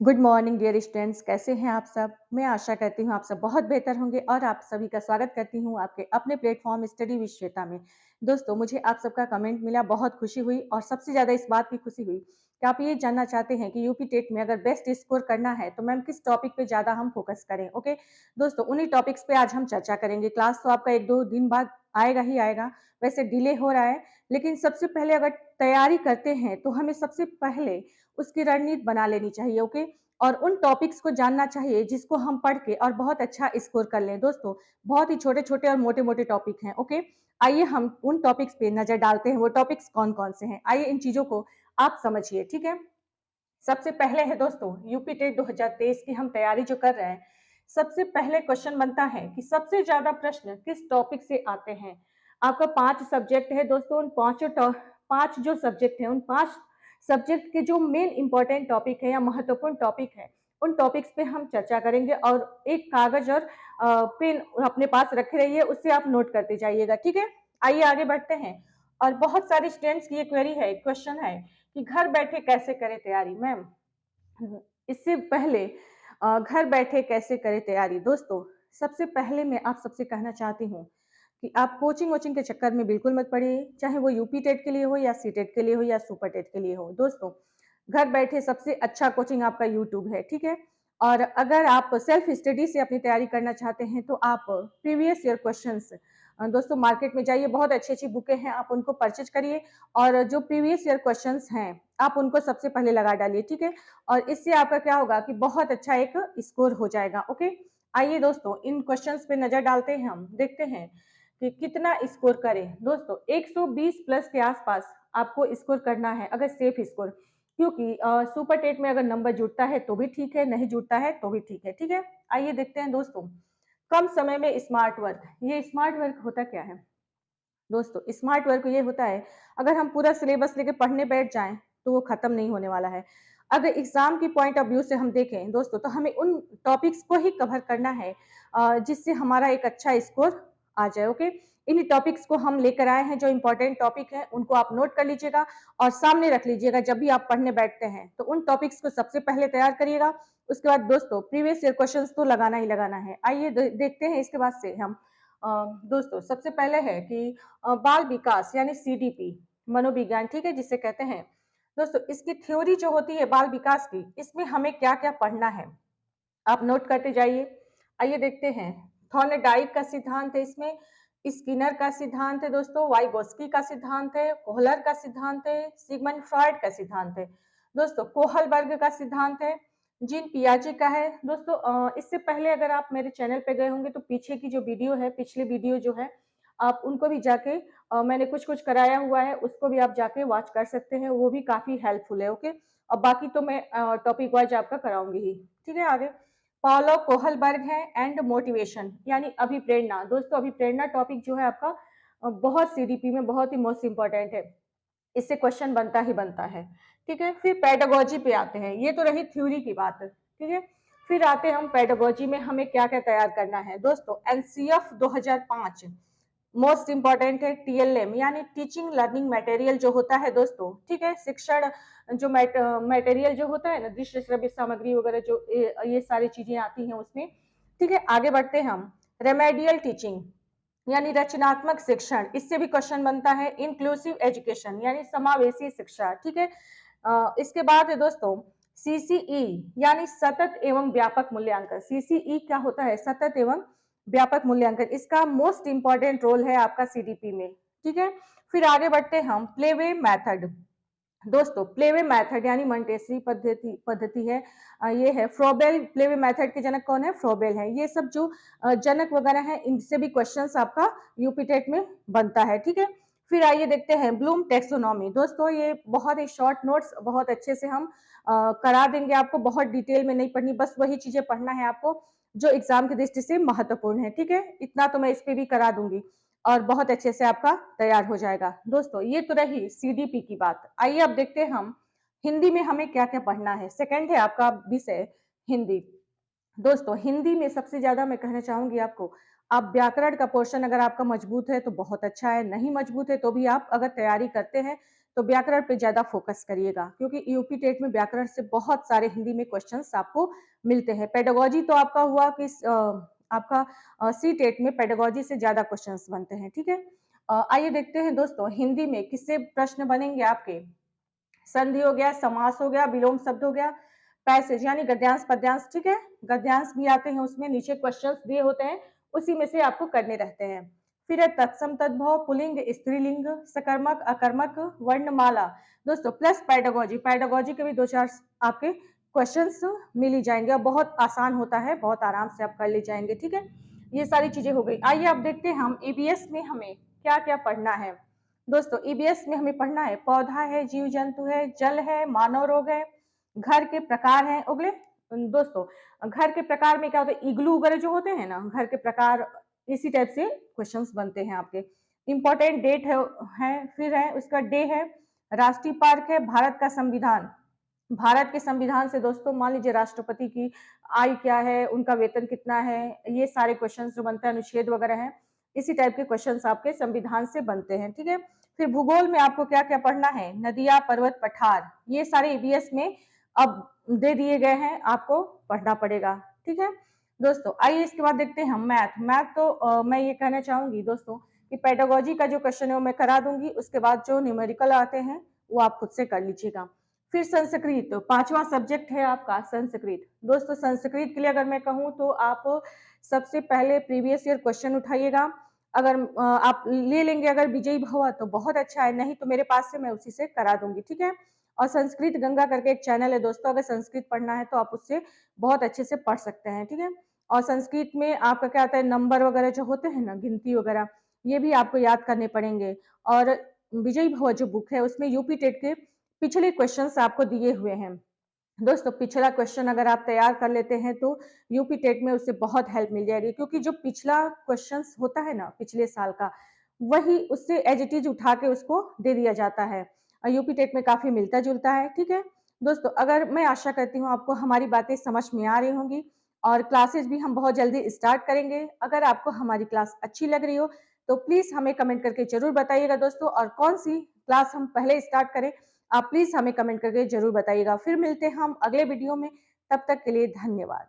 Good morning dear students, कैसे हैं आप सब? मैं आशा करती हूँ आप सब बहुत बेहतर होंगे और आप सभी का स्वागत करती हूँ आपके अपने प्लेटफॉर्म स्टडी विद श्वेता में। दोस्तों, मुझे आप सबका कमेंट मिला, बहुत खुशी हुई और सबसे ज़्यादा इस बात की खुशी हुई कि आप ये जानना चाहते हैं कि यूपी टेट में अगर बेस्ट स्कोर करना है तो मैम किस टॉपिक पे ज़्यादा हम फोकस करें। ओके दोस्तों, उन्हीं टॉपिक्स पे आज हम चर्चा करेंगे। क्लास तो आपका 1-2 दिन बाद आएगा ही आएगा, वैसे डिले हो रहा है, लेकिन सबसे पहले अगर तैयारी करते हैं तो हमें सबसे पहले उसकी रणनीति बना लेनी चाहिए। ओके, और उन टॉपिक्स को जानना चाहिए जिसको हम पढ़ के और बहुत अच्छा स्कोर कर लें। दोस्तों, बहुत ही छोटे-छोटे और मोटे-मोटे टॉपिक हैं। ओके, आइए हम उन टॉपिक्स पे नज़र डालते हैं। वो टॉपिक्स कौन-कौन से हैं? आइए इन चीज़ों को आप समझिए, ठीक है? सबसे पहले है दोस्तों यूपी टेट 2023 की हम तैयारी जो कर रहे हैं, सबसे पहले क्वेश्चन बनता है कि सबसे ज़्यादा प्रश्न किस टॉपिक से आते हैं? आपका 5 सब्जेक्ट है दोस्तों, उन 5 जो सब्जेक्ट हैं, उन 5 सब्जेक्ट के जो मेन इम्पोर्टेंट टॉपिक है या महत्वपूर्ण टॉपिक है, उन टॉपिक्स पे हम चर्चा करेंगे और एक कागज़ और पेन अपने पास रखे रहिए, उससे आप नोट करते जाइएगा, ठीक है? आइए आगे बढ़ते हैं और बहुत सारे स्टूडेंट्स की ये क्वेरी है, क्वेश्चन है कि घर बैठे कैसे करें तैयारी? मैम, इससे पहले घर बैठे कैसे करें तैयारी? दोस्तों, सबसे पहले मैं आप सबसे कहना चाहती हूँ कि आप कोचिंग-वोचिंग के चक्कर में बिल्कुल मत पड़िए, चाहे वो यूपी टेट के लिए हो या सीटेट के लिए हो या सुपर टेट के लिए हो। दोस्तों, घर बैठे सबसे अच्छा कोचिंग आपका यूट्यूब है, ठीक है? और अगर आप सेल्फ स्टडी से अपनी तैयारी करना चाहते हैं, तो आप प्रीवियस ईयर क्वेश्चन्स दोस्तों मार्केट में जाइए, बहुत अच्छी-अच्छी बुकें हैं, आप उनको परचेज़ करिए और जो प्रीवियस ईयर क्वेश्चन्स हैं, आप उनको सबसे पहले लगा डालिए, ठीक है? और इससे आपका क्या होगा कि बहुत अच्छा एक स्कोर हो जाएगा। ओके, आइए दोस्तों इन क्वेश्चंस पे नजर डालते हैं, हम देखते हैं कि कितना स्कोर करें। दोस्तों, 120 प्लस के आसपास आपको स्कोर करना है अगर सेफ स्कोर, क्योंकि सुपर टेट में अगर नंबर जुड़ता है तो भी ठीक है, नहीं जुड़ता है तो भी ठीक है, ठीक है? आइए देखते हैं दोस्तों, कम समय में स्मार्ट वर्क। ये स्मार्ट वर्क होता क्या है? दोस्तों, स्मार्ट वर्क ये होता है, अगर हम पूरा सिलेबस लेके पढ़ने बैठ जाएँ, तो वो खत्म नहीं होने वाला है। अगर एग्ज़ाम की पॉइंट ऑफ व्यू से हम देखें दोस्तों, तो हमें उन टॉपिक्स को ही कवर करना है जिससे हमारा एक अच्छा स्कोर आ जाए, ओके? इन्हीं टॉपिक्स को हम लेकर आए हैं, जो इम्पोर्टेंट टॉपिक हैं, उनको आप नोट कर लीजिएगा और सामने रख लीजिएगा जब भी आप पढ़ने बैठते हैं। तो उन टॉपिक्स को सबसे पहले तैयार करिएगा, उसके बाद दोस्तों प्रीवियस ईयर क्वेश्चंस तो लगाना ही लगाना है। आइए देखते हैं इसके बाद से हम अ, दोस्तों सबसे पहले है कि बाल विकास यानी सीडीपी, मनोविज्ञान, ठीक है, जिसे कहते हैं। दोस्तों, इसकी थ्योरी जो होती है बाल विकास की, इसमें हमें क्या-क्या पढ़ना है, आप नोट करते जाइए। आइए देखते हैं, थॉर्नडाइक का सिद्धांत है इसमें, स्किनर का सिद्धांत है दोस्तों, वाइगोस्की का सिद्धांत है, कोहलर का सिद्धांत है, सिगमंड फ्रॉइड का सिद्धांत है। दोस्तों, कोहलबर्ग का सिद्धांत है, जीन पियाजे का है। दोस्तों, इससे पहले अगर आप मेरे चैनल पे गए होंगे तो पीछे की जो वीडियो है, पिछले वीडियो जो है, आप उनको भी जाके मैंने कुछ-कुछ कराया हुआ है, उसको भी आप जाके वॉच कर सकते हैं, वो भी काफ़ी हेल्पफुल है, ओके? और बाकी तो मैं टॉपिक वाइज़ आपका कराऊँगी ही, ठीक है? आगे पॉलो कोहलबर्ग है एंड मोटिवेशन यानी अभिप्रेरणा। दोस्तों, अभिप्रेरणा टॉपिक जो है आपका बहुत सीडीपी में बहुत ही मोस्ट इम्पोर्टेंट है। इससे क्वेश्चन बनता ही बनता है, ठीक है? फिर पेडागोजी पे आते हैं, ये तो रही थ्योरी की बात, ठीक है? फिर आते हैं हम पेडागोजी में हमें क्या-क्या तैयार करना है। दोस्तों, एनसीएफ 2005 मोस्ट इम्पोर्टेंट है, टीएलएम यानी टीचिंग लर्निंग मटेरियल जो होता है दोस्तों, ठीक है? शिक्षण जो मटेरियल जो होता है ना, दृश्य श्रव्य सामग्री वगैरह जो ये सारी चीज़ें आती हैं उसमें, ठीक है? आगे बढ़ते हैं हम, रेमेडियल टीचिंग यानी रचनात्मक शिक्षण, इससे भी क्वेश्चन बनता है, इंक्लूसिव एजुकेशन यानी समावेशी शिक्षा, ठीक है? इसके बाद है दोस्तों सीसीई यानी सतत एवं व्यापक मूल्यांकन। सीसीई क्या होता है? सतत एवं व्यापक मूल्यांकन, इसका मोस्ट इंपॉर्टेंट रोल है आपका सीडीपी में, ठीक है? फिर आगे बढ़ते हैं हम, प्लेवे मेथड। दोस्तों, प्लेवे मेथड यानी मंटेसरी पद्धति पद्धति है, ये है फ्रोबेल। प्लेवे मेथड के जनक कौन है? फ्रोबेल है। ये सब जो जनक वगैरह हैं, इनसे भी क्वेश्चंस आपका यूपी टेट में बनता है, ठीक है? फिर आइए देखते हैं ब्लूम टेक्सोनॉमी। दोस्तों, ये बहुत ही शॉर्ट नोट्स बहुत अच्छे से हम करा देंगे आपको, बहुत डिटेल में नहीं पढ़नी, बस वही चीजें पढ़ना है आपको जो एग्जाम की दृष्टि से महत्वपूर्ण है, ठीक है? इतना तो मैं इस पे भी करा दूंगी और बहुत अच्छे से आपका तैयार हो जाएगा। दोस्तों, ये तो रही सीडीपी की बात। आइए अब देखते हैं हम हिंदी में हमें क्या-क्या पढ़ना है। सेकंड है आपका विषय हिंदी। दोस्तों हिंदी में सबसे ज़्यादा मैं कहना चाहूँगी आपको, आप व्याकरण का पोर्शन अगर आपका मजबूत है तो बहुत अच्छा है, नहीं मजबूत है तो भी आप अगर तैयारी करते हैं, तो व्याकरण पे ज़्यादा फ़ोकस करिएगा क्योंकि यूपी टेट में व्याकरण से बहुत सारे हिंदी में क्वेश्चन्स आपको मिलते हैं। पेडागॉजी तो आपका हुआ कि आपका सी टेट में पेडागॉजी से ज़्यादा क्वेश्चन्स बनते हैं, ठीक है? आइए देखते हैं दोस्तों हिंदी में किससे प्रश्न बनेंगे आपके? संधि हो गया, समास हो गया, विलोम शब्द हो गया, पैसेज यानी गद्यांश, पद्यांश, ठीक है? गद्यांश भी आते हैं उसमें, नीचे क्वेश्चंस दिए होते हैं, उसी में से आपको करने रहते हैं। फिर है तत्सम, तद्भव, पुल्लिंग, स्त्रीलिंग, सकर्मक, अकर्मक, वर्णमाला। दोस्तों प्लस पेडागॉजी, पेडागॉजी के भी 2-4 आपके क्वेश्चंस मिल ही जाएँगे और बहुत आसान होता है, बहुत आराम से आप कर ले जाएँगे, ठीक है? ये सारी चीज़ें हो गई। आइए अब देखते हैं हम ईवीएस में हमें क्या-क्या पढ़ना है। दोस्तों ईबीएस में हमें पढ़ना है पौधा है, जीव जंतु है, जल है, मानव रोग है, घर के प्रकार हैं अगले। दोस्तों घर के प्रकार में क्या होता है, इग्लू वगैरह जो होते हैं ना, घर के प्रकार इसी टाइप से क्वेश्चंस बनते हैं आपके। इंपॉर्टेंट डेट है, फिर है उसका डे है, राष्ट्रीय पार्क है, भारत का संविधान। भारत के संविधान से दोस्तों मान लीजिए राष्ट्रपति की आय क्या है, उनका वेतन कितना है, ये सारे क्वेश्चंस जो बनते हैं, अनुच्छेद वगैरह हैं, इसी टाइप के क्वेश्चंस आपके संविधान से बनते हैं, ठीक है? फिर भूगोल में आपको क्या-क्या पढ़ना है, नदियाँ, पर्वत, पठार, ये सारे ईवीएस में अब दे दिए गए हैं, आपको पढ़ना पड़ेगा, ठीक है? दोस्तों आइए इसके बाद देखते हैं हम मैथ। मैथ तो मैं ये कहना चाहूँगी दोस्तों कि पेडागॉजी का जो क्वेश्चन है वो मैं करा दूँगी, उसके बाद जो न्यूमेरिकल आते हैं, वो आप खुद से कर लीजिएगा। फिर संस्कृत, 5वां सब्जेक्ट है आपका संस्कृत। दोस्तों संस्कृत के लिए अगर मैं कहूँ तो आप सबसे पहले प्रीवियस ईयर क्वेश्चन उठाइएगा। अगर आप ले लेंगे अगर विजयी भव तो बहुत अच्छा है, नहीं तो मेरे पास से मैं उसी से करा दूँगी, ठीक है? और संस्कृत गंगा करके एक चैनल है दोस्तों, अगर संस्कृत पढ़ना है तो आप उससे बहुत अच्छे से पढ़ सकते हैं, ठीक है? और संस्कृत में आपका क्या आता है, नंबर वगैरह जो होते हैं ना, गिनती वगैरह, ये भी आपको याद करने पड़ेंगे। और विजयी भव जो बुक है उसमें यूपी टेट के पिछले क्वेश्चंस आपको दिए हुए हैं। दोस्तों पिछला क्वेश्चन अगर आप तैयार कर लेते हैं तो यूपी टेट में उससे बहुत हेल्प मिल जाएगी क्योंकि जो पिछला क्वेश्चंस होता है ना पिछले साल का, वही उससे एज इट इज उठा के उसको दे दिया जाता है और यूपी टेट में काफी मिलता जुलता है, ठीक है? दोस्तों अगर मैं आशा करती हूँ आपको हमारी बातें समझ में आ रही होंगी और क्लासेस भी हम बहुत जल्दी स्टार्ट करेंगे। अगर आपको हमारी क्लास अच्छी लग रही हो तो प्लीज हमें कमेंट करके जरूर बताइएगा दोस्तों, और कौन सी क्लास हम पहले स्टार्ट करें आप प्लीज हमें कमेंट करके जरूर बताइएगा। फिर मिलते हैं हम अगले वीडियो में, तब तक के लिए धन्यवाद।